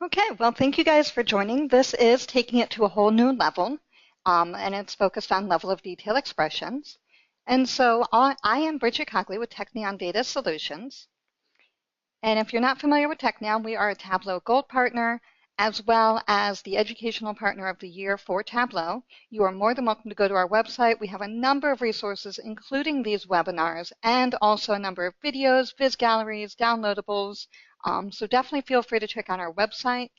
Okay, well, thank you guys for joining. This is taking it to a whole new level, and it's focused on level of detail expressions. And so I am Bridget Cogley with Technion Data Solutions. And if you're not familiar with Technion, we are a Tableau Gold partner, as well as the Educational Partner of the Year for Tableau. You are more than welcome to go to our website. We have a number of resources, including these webinars, and also a number of videos, viz galleries, downloadables. So definitely feel free to check out our website.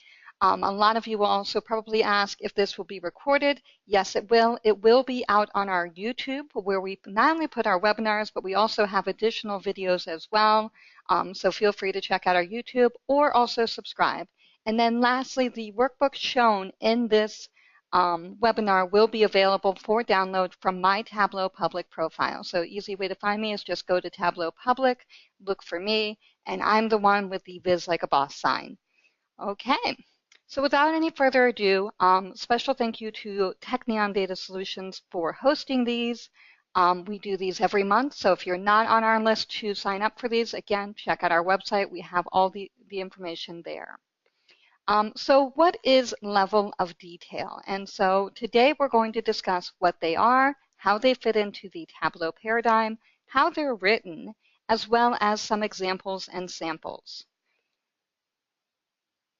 A lot of you will also probably ask if this will be recorded. Yes, it will. It will be out on our YouTube, where we not only put our webinars, but we also have additional videos as well. So feel free to check out our YouTube or also subscribe. And then lastly, the workbook shown in this webinar will be available for download from my Tableau public profile. So easy way to find me is just go to Tableau public, look for me, and I'm the one with the Viz Like a Boss sign. Okay. So without any further ado, special thank you to Technion Data Solutions for hosting these. We do these every month, so if you're not on our list to sign up for these, again, check out our website. We have all the information there. So what is level of detail? And so today we're going to discuss what they are, how they fit into the Tableau paradigm, how they're written, as well as some examples and samples.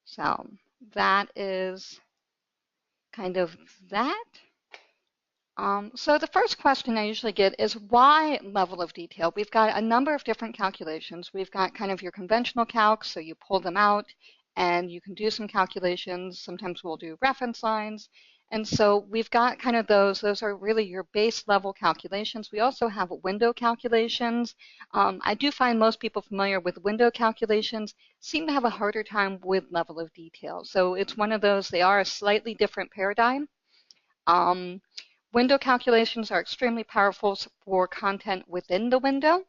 So that is kind of that. So the first question I usually get is why level of detail? We've got a number of different calculations. We've got kind of your conventional calcs, so you pull them out and you can do some calculations. Sometimes we'll do reference lines. And so we've got kind of those are really your base level calculations. We also have window calculations. I do find most people familiar with window calculations seem to have a harder time with level of detail. So it's one of those, they are a slightly different paradigm. Window calculations are extremely powerful for content within the window.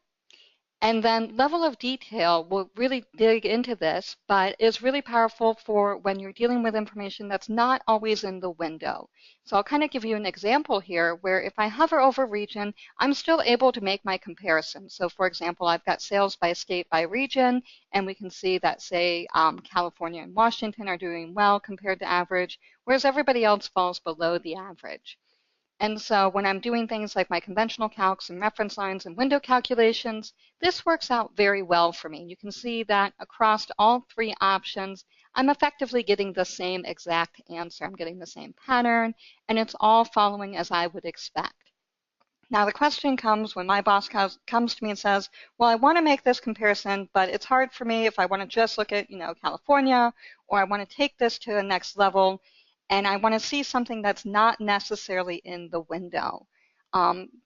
And then level of detail will really dig into this, but is really powerful for when you're dealing with information that's not always in the window. So I'll kind of give you an example here where if I hover over region, I'm still able to make my comparison. So for example, I've got sales by state by region, and we can see that, say, California and Washington are doing well compared to average, whereas everybody else falls below the average. And so when I'm doing things like my conventional calcs and reference lines and window calculations, this works out very well for me. You can see that across all three options, I'm effectively getting the same exact answer. I'm getting the same pattern, and it's all following as I would expect. Now the question comes when my boss comes to me and says, well, I want to make this comparison, but it's hard for me if I want to just look at, California, or I want to take this to the next level, and I want to see something that's not necessarily in the window.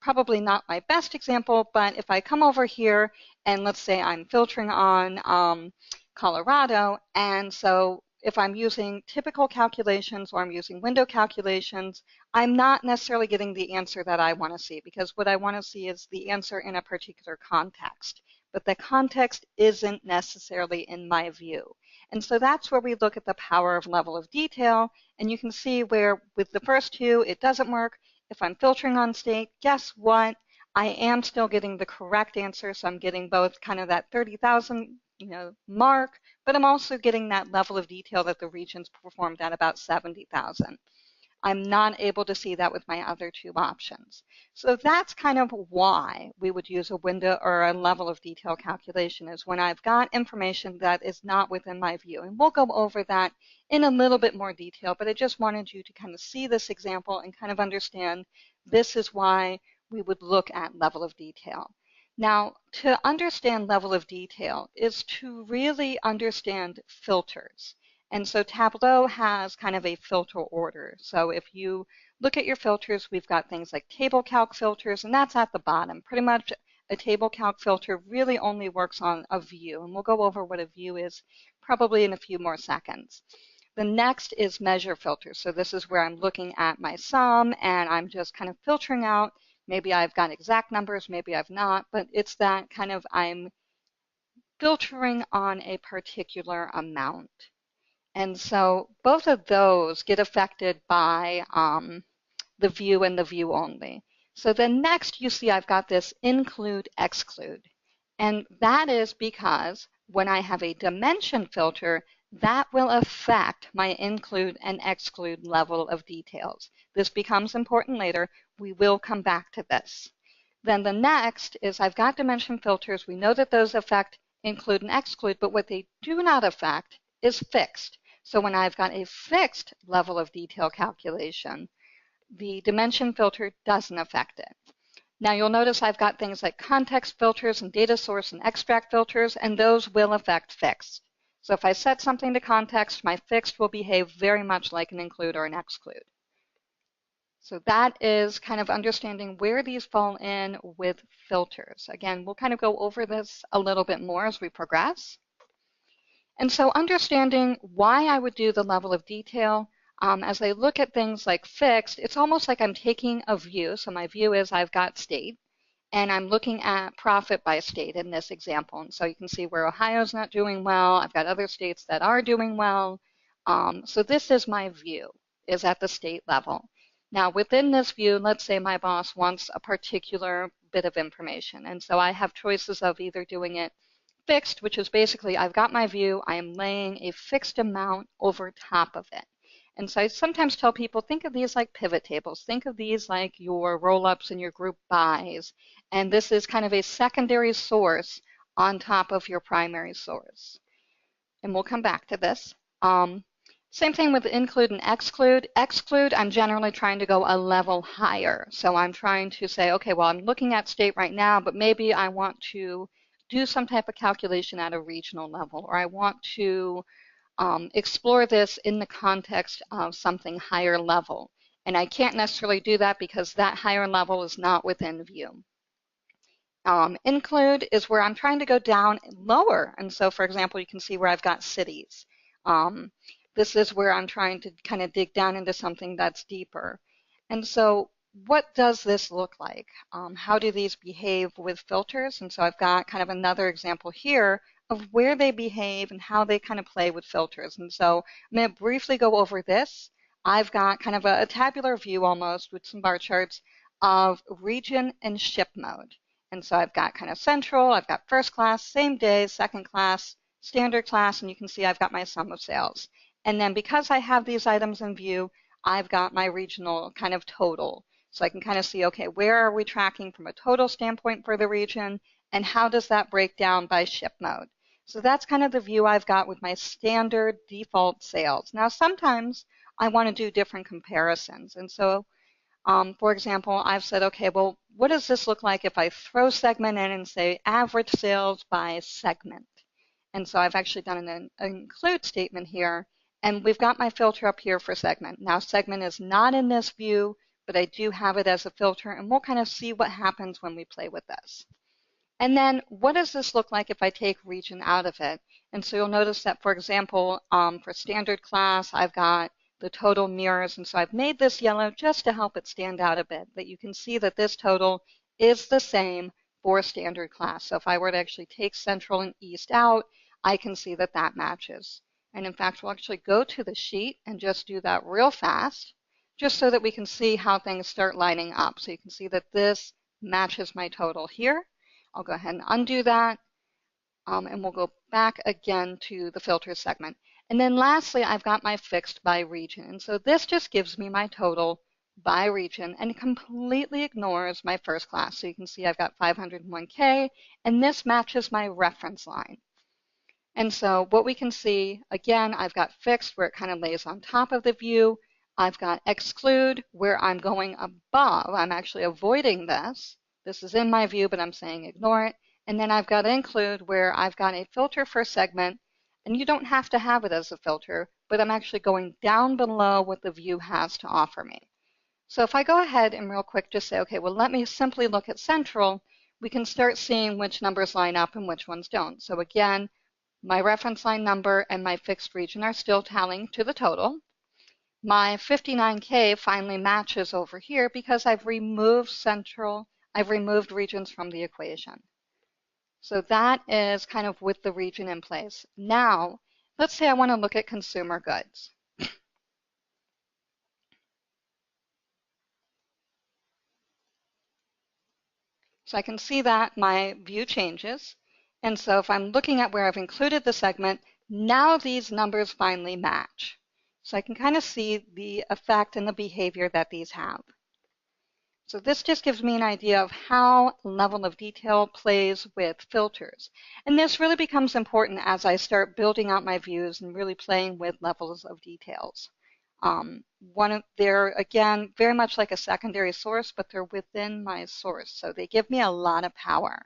Probably not my best example, but if I come over here and let's say I'm filtering on Colorado, and so if I'm using typical calculations or I'm using window calculations, I'm not necessarily getting the answer that I want to see, because what I want to see is the answer in a particular context. But the context isn't necessarily in my view. And so that's where we look at the power of level of detail. And you can see where with the first two, it doesn't work. If I'm filtering on state, guess what? I am still getting the correct answer. So I'm getting both kind of that 30,000 mark, but I'm also getting that level of detail that the regions performed at about 70,000. I'm not able to see that with my other two options. So that's kind of why we would use a window or a level of detail calculation, is when I've got information that is not within my view. And we'll go over that in a little bit more detail, but I just wanted you to kind of see this example and kind of understand this is why we would look at level of detail. Now, to understand level of detail is to really understand filters. And so Tableau has kind of a filter order. So if you look at your filters, we've got things like table calc filters, and that's at the bottom. Pretty much a table calc filter really only works on a view, and we'll go over what a view is probably in a few more seconds. The next is measure filters. So this is where I'm looking at my sum, and I'm just kind of filtering out. Maybe I've got exact numbers, maybe I've not, but it's that kind of I'm filtering on a particular amount. And so both of those get affected by the view and the view only. So then next you see I've got this include, exclude. And that is because when I have a dimension filter, that will affect my include and exclude level of details. This becomes important later. We will come back to this. Then the next is I've got dimension filters. We know that those affect include and exclude, but what they do not affect is fixed. So when I've got a fixed level of detail calculation, the dimension filter doesn't affect it. Now you'll notice I've got things like context filters and data source and extract filters, and those will affect fixed. So if I set something to context, my fixed will behave very much like an include or an exclude. So that is kind of understanding where these fall in with filters. Again, we'll kind of go over this a little bit more as we progress. And so understanding why I would do the level of detail, as I look at things like fixed, it's almost like I'm taking a view. So my view is I've got state, and I'm looking at profit by state in this example. And so you can see where Ohio's not doing well. I've got other states that are doing well. So this is my view, is at the state level. Now within this view, let's say my boss wants a particular bit of information. And so I have choices of either doing it fixed, which is basically I've got my view, I am laying a fixed amount over top of it. And so I sometimes tell people, think of these like pivot tables. Think of these like your roll-ups and your group buys. And this is kind of a secondary source on top of your primary source. And we'll come back to this. Same thing with include and exclude. Exclude, I'm generally trying to go a level higher. So I'm trying to say, okay, well, I'm looking at state right now, but maybe I want to do some type of calculation at a regional level, or I want to explore this in the context of something higher level. And I can't necessarily do that because that higher level is not within view. Include is where I'm trying to go down lower. And so, for example, you can see where I've got cities. This is where I'm trying to kind of dig down into something that's deeper. And so what does this look like? How do these behave with filters? And so I've got kind of another example here of where they behave and how they kind of play with filters. And so I'm going to briefly go over this. I've got kind of a tabular view almost with some bar charts of region and ship mode. And so I've got kind of central, I've got first class, same day, second class, standard class, and you can see I've got my sum of sales. And then because I have these items in view, I've got my regional kind of total. So I can kind of see, okay, where are we tracking from a total standpoint for the region, and how does that break down by ship mode? So that's kind of the view I've got with my standard default sales. Now, sometimes I want to do different comparisons. And so, for example, I've said, okay, well, what does this look like if I throw segment in and say average sales by segment? And so I've actually done an include statement here. And we've got my filter up here for segment. Now, segment is not in this view, but I do have it as a filter, and we'll kind of see what happens when we play with this. And then what does this look like if I take region out of it? And so you'll notice that, for example, for standard class, I've got the total mirrors. And so I've made this yellow just to help it stand out a bit, that you can see that this total is the same for standard class. So if I were to actually take central and east out, I can see that that matches. And in fact, we'll actually go to the sheet and just do that real fast, just so that we can see how things start lining up. So you can see that this matches my total here. I'll go ahead and undo that, and we'll go back again to the filter segment. And then lastly, I've got my fixed by region. And so this just gives me my total by region and completely ignores my first class. So you can see I've got 501K, and this matches my reference line. And so what we can see, again, I've got fixed where it kind of lays on top of the view. I've got exclude where I'm going above. I'm actually avoiding this. This is in my view, but I'm saying ignore it. And then I've got include where I've got a filter for segment. And you don't have to have it as a filter, but I'm actually going down below what the view has to offer me. So if I go ahead and real quick just say, okay, well, let me simply look at central, we can start seeing which numbers line up and which ones don't. So again, my reference line number and my fixed region are still tallying to the total. My 59K finally matches over here because I've removed central, I've removed regions from the equation. So that is kind of with the region in place. Now, let's say I want to look at consumer goods. So I can see that my view changes. And so if I'm looking at where I've included the segment, Now these numbers finally match. So I can kind of see the effect and the behavior that these have. So this just gives me an idea of how level of detail plays with filters. And this really becomes important as I start building out my views and really playing with levels of details. They're, again, very much like a secondary source, but they're within my source. So they give me a lot of power.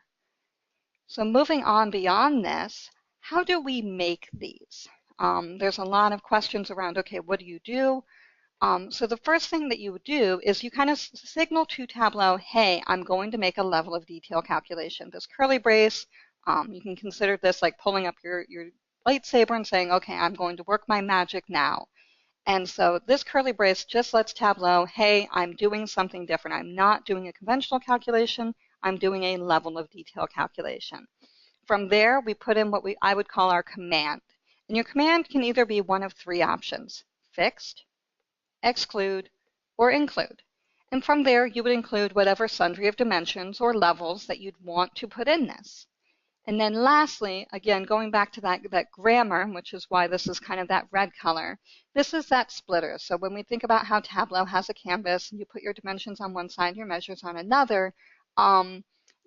So moving on beyond this, how do we make these? There's a lot of questions around, okay, what do you do? So the first thing that you would do is you kind of signal to Tableau, hey, I'm going to make a level of detail calculation. This curly brace, you can consider this like pulling up your lightsaber and saying, okay, I'm going to work my magic now. And so this curly brace just lets Tableau, hey, I'm doing something different. I'm not doing a conventional calculation. I'm doing a level of detail calculation. From there, we put in what I would call our command. And your command can either be one of three options: fixed, exclude, or include. And from there, you would include whatever sundry of dimensions or levels that you'd want to put in this. And then lastly, again, going back to that grammar, which is why this is kind of that red color, this is that splitter. So when we think about how Tableau has a canvas, and you put your dimensions on one side, your measures on another,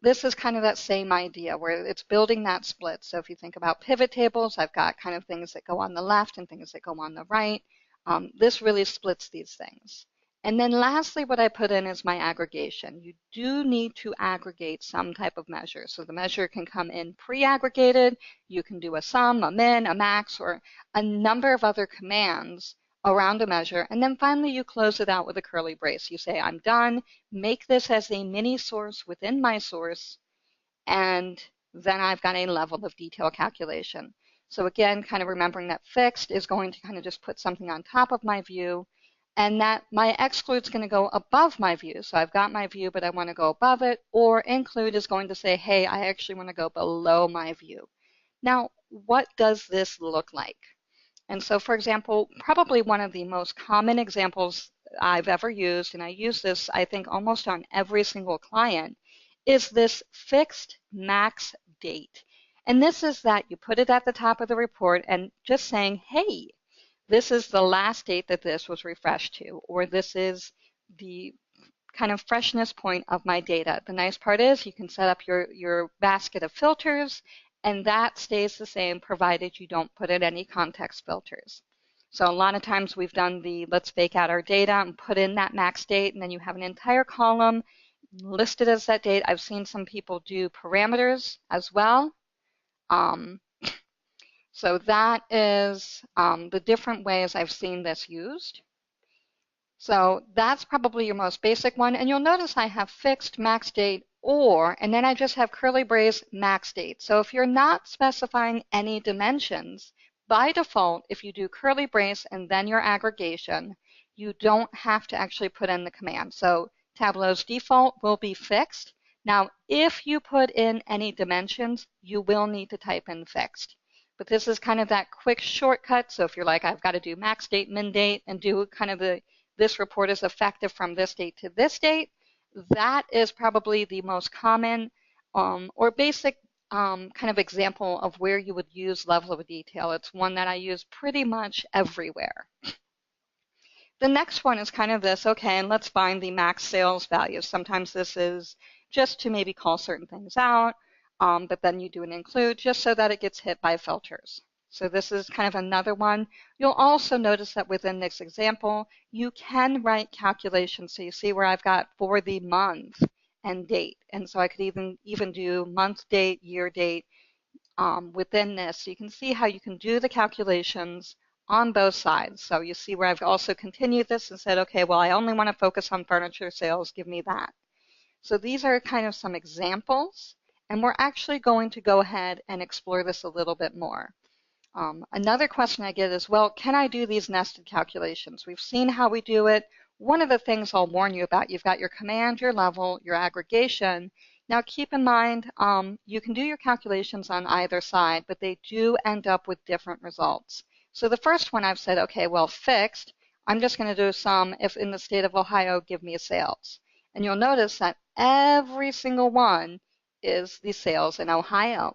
this is kind of that same idea where it's building that split. So if you think about pivot tables, I've got kind of things that go on the left and things that go on the right. This really splits these things. And then lastly, what I put in is my aggregation. You do need to aggregate some type of measure. So the measure can come in pre-aggregated. You can do a sum, a min, a max, or a number of other commands around a measure. And then finally, you close it out with a curly brace. You say, I'm done. Make this as a mini source within my source. And then I've got a level of detail calculation. So again, kind of remembering that fixed is going to kind of just put something on top of my view, and that my exclude is going to go above my view. So I've got my view, but I want to go above it, or include is going to say, hey, I actually want to go below my view. Now, what does this look like? And so, for example, probably one of the most common examples I've ever used, and I use this, I think, almost on every single client, is this fixed max date. And this is that you put it at the top of the report and just saying, hey, this is the last date that this was refreshed to, or this is the kind of freshness point of my data. The nice part is you can set up your basket of filters, and that stays the same provided you don't put in any context filters. So a lot of times we've done the let's fake out our data and put in that max date, and then you have an entire column listed as that date. I've seen some people do parameters as well. So that is the different ways I've seen this used. So that's probably your most basic one. And you'll notice I have fixed max date or, and then I just have curly brace max date. So if you're not specifying any dimensions, by default, if you do curly brace and then your aggregation, you don't have to actually put in the command. So Tableau's default will be fixed. Now, if you put in any dimensions, you will need to type in fixed. But this is kind of that quick shortcut. So if you're like, I've got to do max date, min date, and do kind of this report is effective from this date to this date, that is probably the most common or basic kind of example of where you would use level of detail. It's one that I use pretty much everywhere. The next one is kind of this, okay, and let's find the max sales value. Sometimes this is just to maybe call certain things out, but then you do an include just so that it gets hit by filters. So this is kind of another one. You'll also notice that within this example, you can write calculations. So you see where I've got for the month and date. And so I could even do month, date, year, date within this. So you can see how you can do the calculations on both sides. So you see where I've also continued this and said, okay, well, I only want to focus on furniture sales. Give me that. So these are kind of some examples. And we're actually going to go ahead and explore this a little bit more. Another question I get is, well, can I do these nested calculations? We've seen how we do it. One of the things I'll warn you about, you've got your command, your level, your aggregation. Now keep in mind, you can do your calculations on either side, but they do end up with different results. So the first one I've said, okay, well, fixed, I'm just going to do some if in the state of Ohio, give me a sales. And you'll notice that every single one is the sales in Ohio.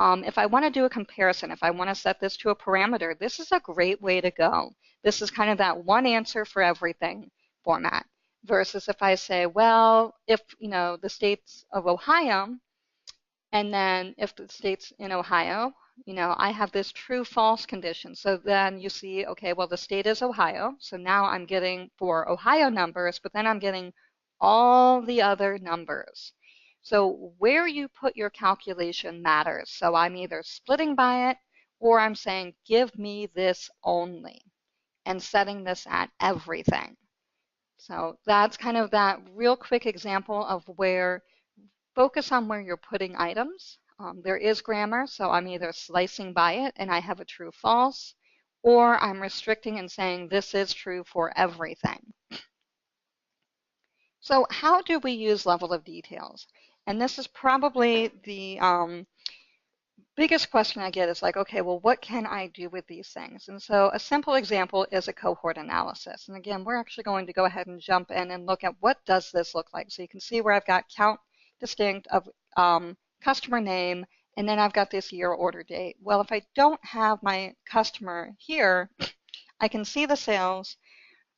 If I want to do a comparison, if I want to set this to a parameter, this is a great way to go. This is kind of that one answer for everything format. Versus if I say, well, if the states of Ohio, and then if the states in Ohio, I have this true false condition. So then you see, okay, well, the state is Ohio. So now I'm getting for Ohio numbers, but then I'm getting all the other numbers. So where you put your calculation matters. So I'm either splitting by it or I'm saying, give me this only, and setting this at everything. So that's kind of that real quick example of where focus on where you're putting items. There is grammar, so I'm either slicing by it and I have a true false, or I'm restricting and saying this is true for everything. So how do we use level of details? And this is probably the biggest question I get is like, okay, well, what can I do with these things? And so a simple example is a cohort analysis. And again, we're actually going to go ahead and jump in and look at what does this look like. So you can see where I've got count distinct of customer name, and then I've got this year order date. Well, if I don't have my customer here, I can see the sales,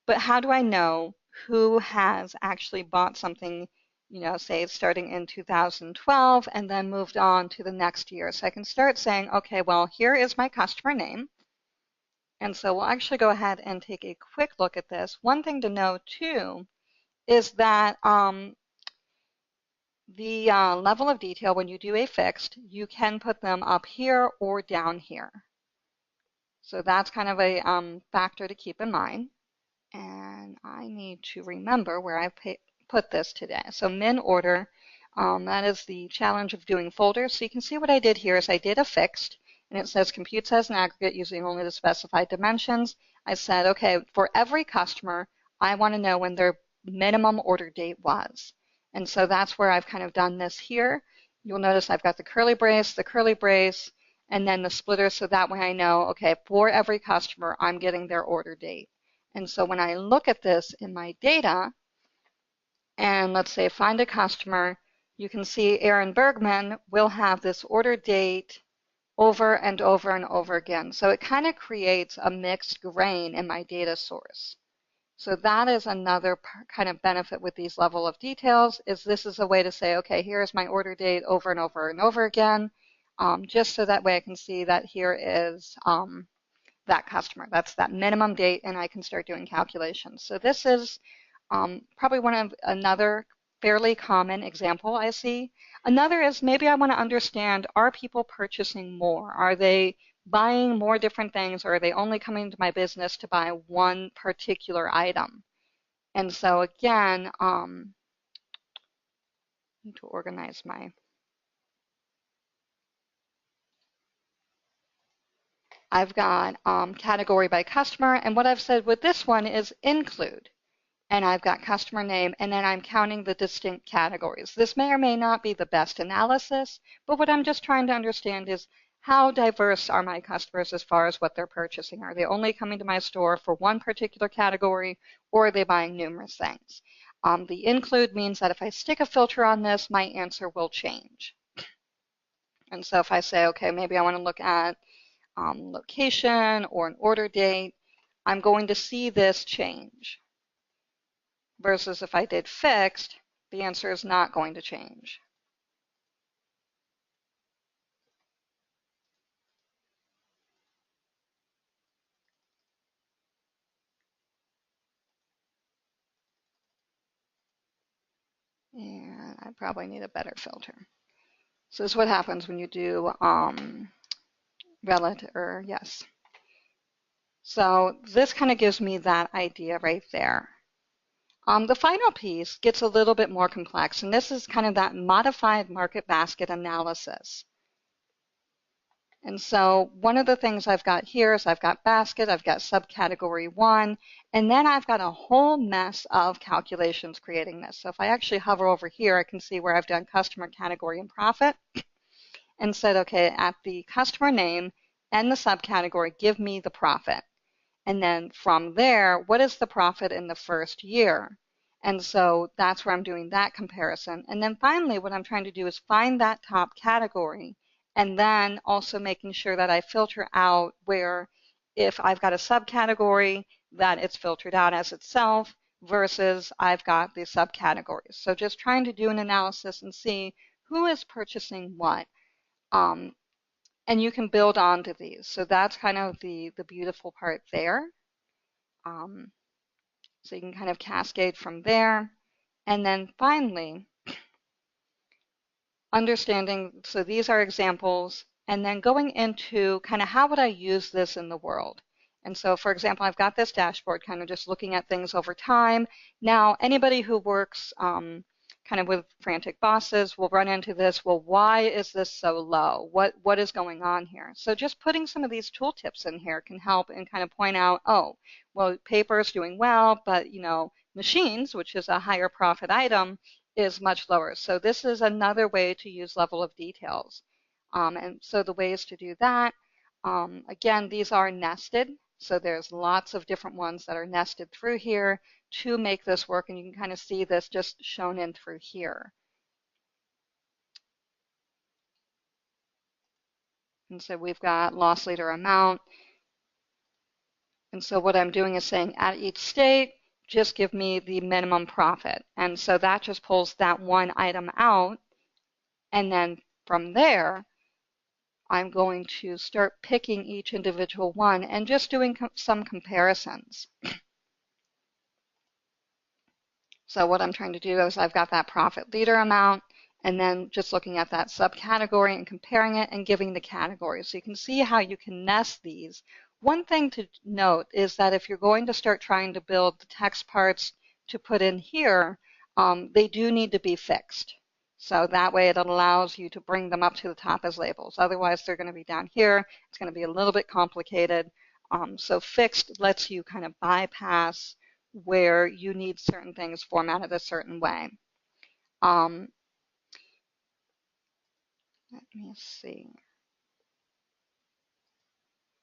but how do I know who has actually bought something, say starting in 2012 and then moved on to the next year? So I can start saying, okay, well, here is my customer name. And so we'll actually go ahead and take a quick look at this. One thing to know too is that the level of detail, when you do a fixed, you can put them up here or down here. So that's kind of a factor to keep in mind. And I need to remember where I put this today. So min order, that is the challenge of doing folders. So you can see what I did here is I did a fixed, and it says computes as an aggregate using only the specified dimensions. I said, okay, for every customer, I want to know when their minimum order date was. And so that's where I've kind of done this here. You'll notice I've got the curly brace, and then the splitter, so that way I know, okay, for every customer, I'm getting their order date. And so when I look at this in my data, and let's say find a customer, you can see Aaron Bergman will have this order date over and over and over again. So it kind of creates a mixed grain in my data source. So that is another kind of benefit with these level of details, is this is a way to say, okay, here's my order date over and over and over again, just so that way I can see that here is that customer. That's that minimum date, and I can start doing calculations. So this is probably another fairly common example I see. Another is maybe I want to understand, are people purchasing more? Are they buying more different things, or are they only coming to my business to buy one particular item? And so again, I need to organize my I've got category by customer, and what I've said with this one is include. And I've got customer name, and then I'm counting the distinct categories. This may or may not be the best analysis, but what I'm just trying to understand is how diverse are my customers as far as what they're purchasing? Are they only coming to my store for one particular category, or are they buying numerous things? The include means that if I stick a filter on this, my answer will change. And so if I say, okay, maybe I want to look at location or an order date, I'm going to see this change. Versus if I did fixed, the answer is not going to change. And I probably need a better filter. So this is what happens when you do relative, or yes. So this kind of gives me that idea right there. The final piece gets a little bit more complex, and this is kind of that modified market basket analysis. And so one of the things I've got here is I've got basket, I've got subcategory 1, and then I've got a whole mess of calculations creating this. So if I actually hover over here, I can see where I've done customer, category, and profit, and said, okay, at the customer name and the subcategory, give me the profit. And then from there, what is the profit in the first year? And so that's where I'm doing that comparison. And then finally, what I'm trying to do is find that top category and then also making sure that I filter out where if I've got a subcategory that it's filtered out as itself versus I've got the subcategories. So just trying to do an analysis and see who is purchasing what. And you can build onto these. So that's kind of the beautiful part there. So you can kind of cascade from there. And then finally, understanding, so these are examples, and then going into kind of how would I use this in the world. And so, for example, I've got this dashboard kind of just looking at things over time. Now, anybody who works kind of with frantic bosses will run into this. Well, why is this so low? What is going on here? So just putting some of these tooltips in here can help and kind of point out, oh, well, paper is doing well, but machines, which is a higher profit item, is much lower. So this is another way to use level of details. And so the ways to do that, again, these are nested. So there's lots of different ones that are nested through here to make this work. And you can kind of see this just shown in through here. And so we've got loss leader amount. And so what I'm doing is saying at each state, just give me the minimum profit. And so that just pulls that one item out. And then from there, I'm going to start picking each individual one and just doing some comparisons. So what I'm trying to do is I've got that profit leader amount, and then just looking at that subcategory and comparing it and giving the categories. So you can see how you can nest these. One thing to note is that if you're going to start trying to build the text parts to put in here, they do need to be fixed. So that way it allows you to bring them up to the top as labels. Otherwise, they're going to be down here. It's going to be a little bit complicated. So fixed lets you kind of bypass where you need certain things formatted a certain way. Let me see.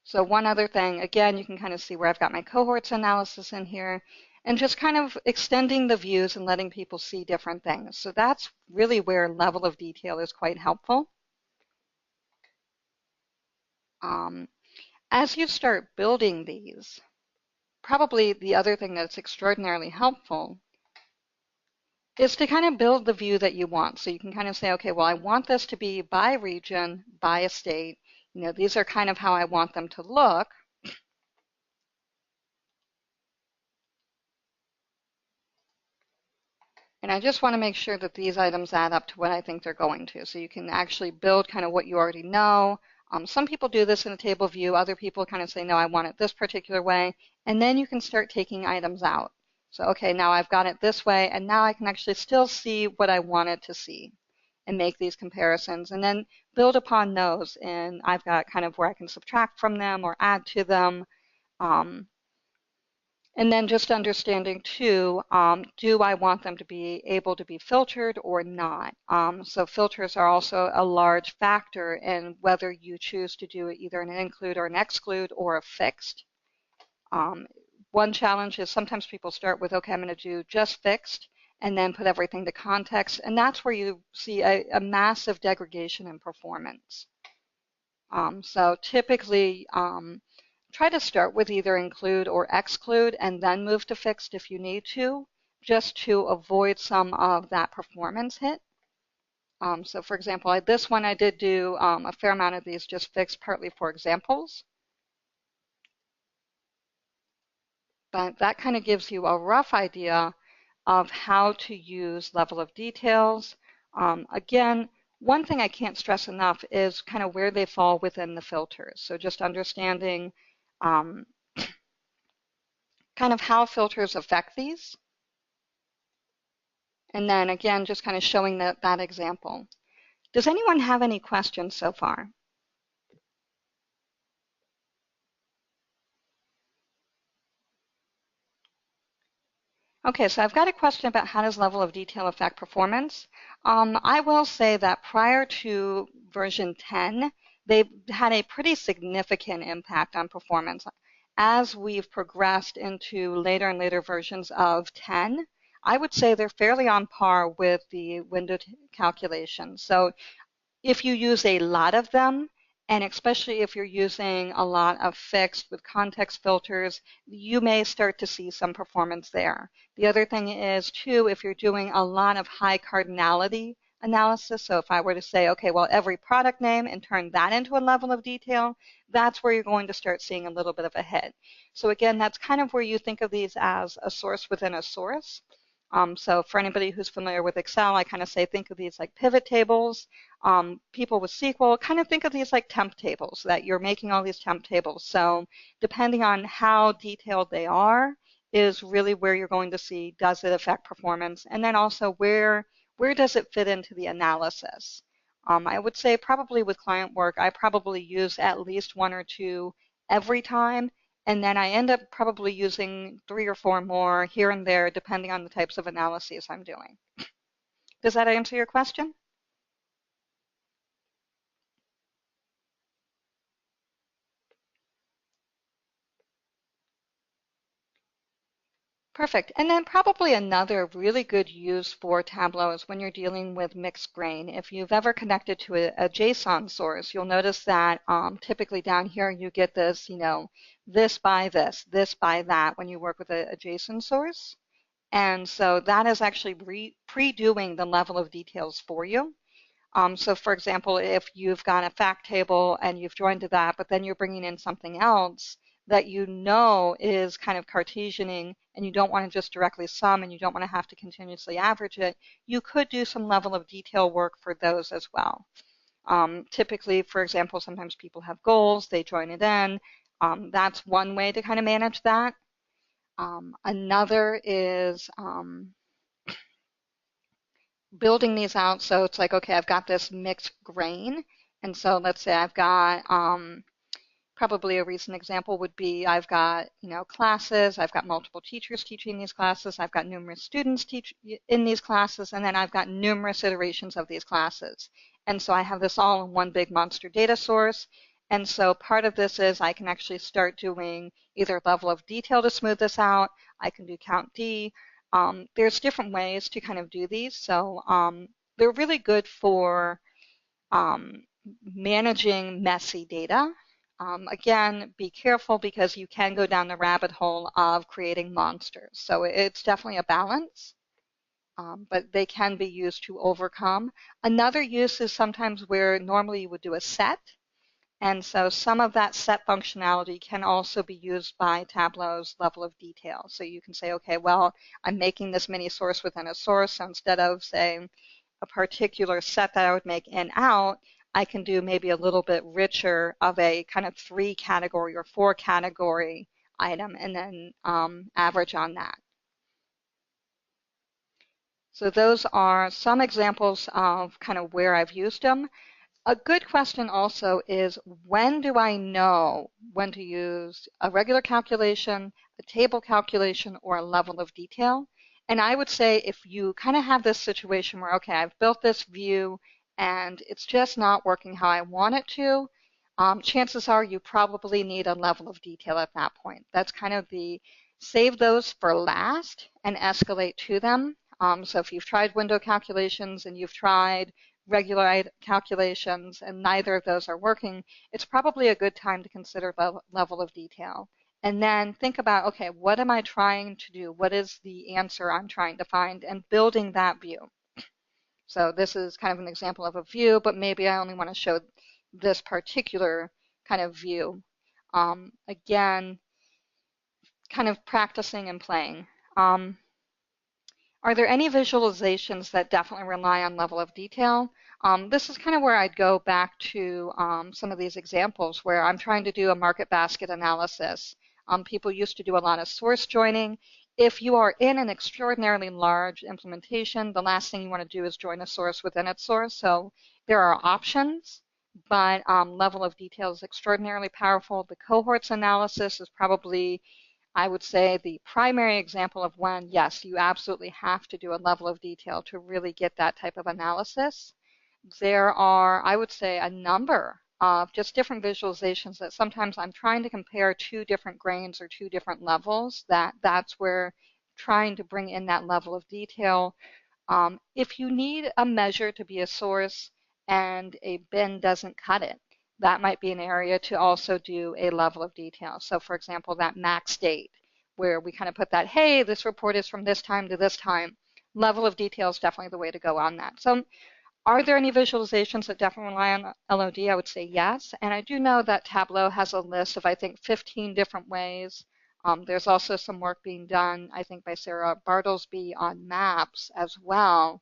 So one other thing, again, you can kind of see where I've got my cohorts analysis in here, and just kind of extending the views and letting people see different things. So that's really where level of detail is quite helpful. As you start building these, probably the other thing that's extraordinarily helpful is to kind of build the view that you want. So you can kind of say, okay, well, I want this to be by region, by estate. These are kind of how I want them to look. And I just want to make sure that these items add up to what I think they're going to. So you can actually build kind of what you already know. Some people do this in a table view. Other people kind of say, no, I want it this particular way. And then you can start taking items out. So, okay, now I've got it this way, and now I can actually still see what I wanted to see and make these comparisons and then build upon those. And I've got kind of where I can subtract from them or add to them. And then just understanding too, do I want them to be able to be filtered or not? So filters are also a large factor in whether you choose to do either an include or an exclude or a fixed. One challenge is sometimes people start with, okay, I'm going to do just fixed and then put everything to context. And that's where you see a massive degradation in performance. So typically, try to start with either include or exclude and then move to fixed if you need to, just to avoid some of that performance hit. So for example, this one I did do a fair amount of these just fixed, partly for examples. But that kind of gives you a rough idea of how to use level of details. Again, one thing I can't stress enough is kind of where they fall within the filters. So just understanding kind of how filters affect these. And then again, just kind of showing that example. Does anyone have any questions so far? Okay, so I've got a question about how does level of detail affect performance. I will say that prior to version 10, they've had a pretty significant impact on performance. As we've progressed into later and later versions of 10, I would say they're fairly on par with the window calculation. So If you use a lot of them, and especially if you're using a lot of fixed with context filters, you may start to see some performance there. The other thing is, too, if you're doing a lot of high cardinality analysis, so if I were to say, okay, well, every product name and turn that into a level of detail, that's where you're going to start seeing a little bit of a hit. So again, that's kind of where you think of these as a source within a source. So for anybody who's familiar with Excel, I kind of say think of these like pivot tables. People with SQL kind of think of these like temp tables, that you're making all these temp tables. So depending on how detailed they are is really where you're going to see, does it affect performance? And then also where does it fit into the analysis? I would say probably with client work, I probably use at least one or two every time, and then I end up probably using 3 or 4 more here and there, depending on the types of analyses I'm doing. Does that answer your question? Perfect. And then probably another really good use for Tableau is when you're dealing with mixed grain. If you've ever connected to a JSON source, you'll notice that typically down here you get this, this by this by that when you work with a JSON source. And so that is actually pre-doing the level of details for you. So for example, if you've got a fact table and you've joined to that, but then you're bringing in something else that you know is kind of Cartesianing and you don't want to just directly sum and you don't want to have to continuously average it, you could do some level of detail work for those as well. Typically, for example, sometimes people have goals, they join it in. That's one way to kind of manage that. Another is building these out so it's like, okay, I've got this mixed grain. And so let's say I've got probably a recent example would be I've got, classes, I've got multiple teachers teaching these classes, I've got numerous students teach in these classes, and then I've got numerous iterations of these classes. And so I have this all in one big monster data source. And so part of this is I can actually start doing either level of detail to smooth this out, I can do count D. There's different ways to kind of do these. So they're really good for um, managing messy data. Again, be careful because you can go down the rabbit hole of creating monsters. So it's definitely a balance, but they can be used to overcome. Another use is sometimes where normally you would do a set. And so some of that set functionality can also be used by Tableau's level of detail. So you can say, okay, well, I'm making this mini source within a source. So instead of, say, a particular set that I would make in out, I can do maybe a little bit richer of a kind of 3 category or 4 category item and then average on that. So those are some examples of kind of where I've used them. A good question also is, when do I know when to use a regular calculation, a table calculation, or a level of detail? And I would say if you kind of have this situation where, okay, I've built this view and it's just not working how I want it to, chances are you probably need a level of detail at that point. That's kind of the save those for last and escalate to them. So if you've tried window calculations and you've tried regular calculations and neither of those are working, it's probably a good time to consider level of detail. And then think about, okay, what am I trying to do? What is the answer I'm trying to find? And building that view. So this is kind of an example of a view, but maybe I only want to show this particular kind of view. Again, kind of practicing and playing. Are there any visualizations that definitely rely on level of detail? This is kind of where I'd go back to some of these examples where I'm trying to do a market basket analysis. People used to do a lot of source joining. If you are in an extraordinarily large implementation, the last thing you want to do is join a source within its source. So there are options, but level of detail is extraordinarily powerful. The cohorts analysis is probably, I would say, the primary example of when, yes, you absolutely have to do a level of detail to really get that type of analysis. There are, I would say, a number of just different visualizations that sometimes I'm trying to compare 2 different grains or 2 different levels. That's where trying to bring in that level of detail. If you need a measure to be a source and a bin doesn't cut it. That might be an area to also do a level of detail. So for example, that max date where we kind of put that, hey, this report is from this time to this time. Level of detail is definitely the way to go on that. So are there any visualizations that definitely rely on LOD? I would say yes. And I do know that Tableau has a list of, I think, 15 different ways. There's also some work being done, I think, by Sarah Bartlesby on maps as well,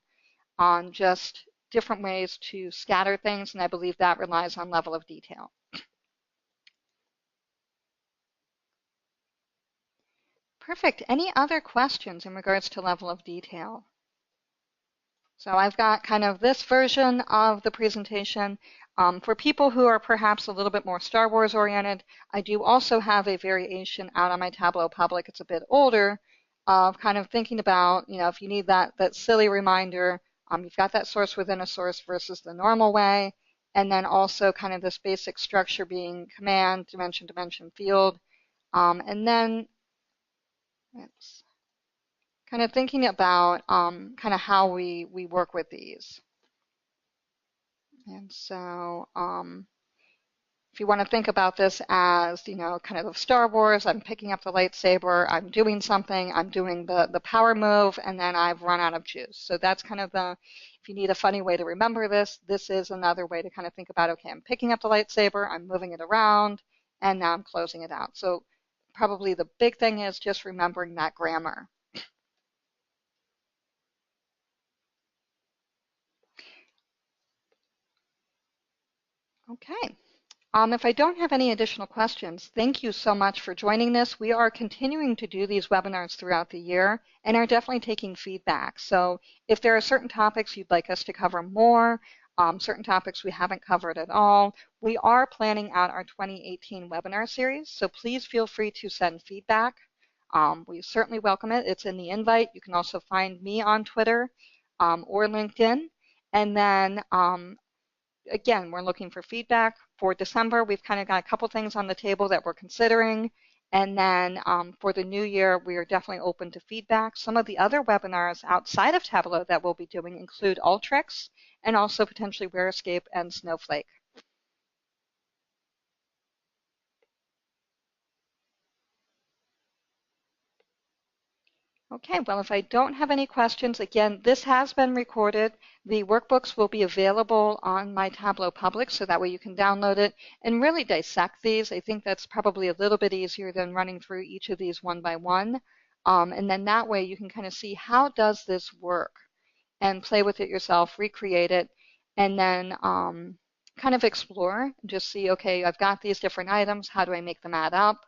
on just different ways to scatter things. And I believe that relies on level of detail. Perfect. Any other questions in regards to level of detail? So I've got kind of this version of the presentation. For people who are perhaps a little bit more Star Wars oriented, I do also have a variation out on my Tableau public. It's a bit older, of kind of thinking about, if you need that silly reminder, you've got that source within a source versus the normal way, and then also kind of this basic structure being command, dimension, dimension, field, and then, oops, kind of thinking about kind of how we work with these. And so if you want to think about this as, kind of Star Wars, I'm picking up the lightsaber, I'm doing something, I'm doing the power move, and then I've run out of juice. So that's kind of if you need a funny way to remember this, this is another way to kind of think about, okay, I'm picking up the lightsaber, I'm moving it around, and now I'm closing it out. So probably the big thing is just remembering that grammar. Okay. If I don't have any additional questions, thank you so much for joining this. We are continuing to do these webinars throughout the year and are definitely taking feedback. So if there are certain topics you'd like us to cover more, certain topics we haven't covered at all, we are planning out our 2018 webinar series. So please feel free to send feedback. We certainly welcome it. It's in the invite. You can also find me on Twitter or LinkedIn. And then again, we're looking for feedback. For December, we've kind of got a couple things on the table that we're considering. And then for the new year, we are definitely open to feedback. Some of the other webinars outside of Tableau that we'll be doing include Alteryx and also potentially Wearescape and Snowflake. Okay, well, if I don't have any questions, again, this has been recorded. The workbooks will be available on my Tableau public, so that way you can download it and really dissect these. I think that's probably a little bit easier than running through each of these one by one. And then that way you can kind of see how does this work and play with it yourself, recreate it, and then kind of explore and just see, okay, I've got these different items. How do I make them add up?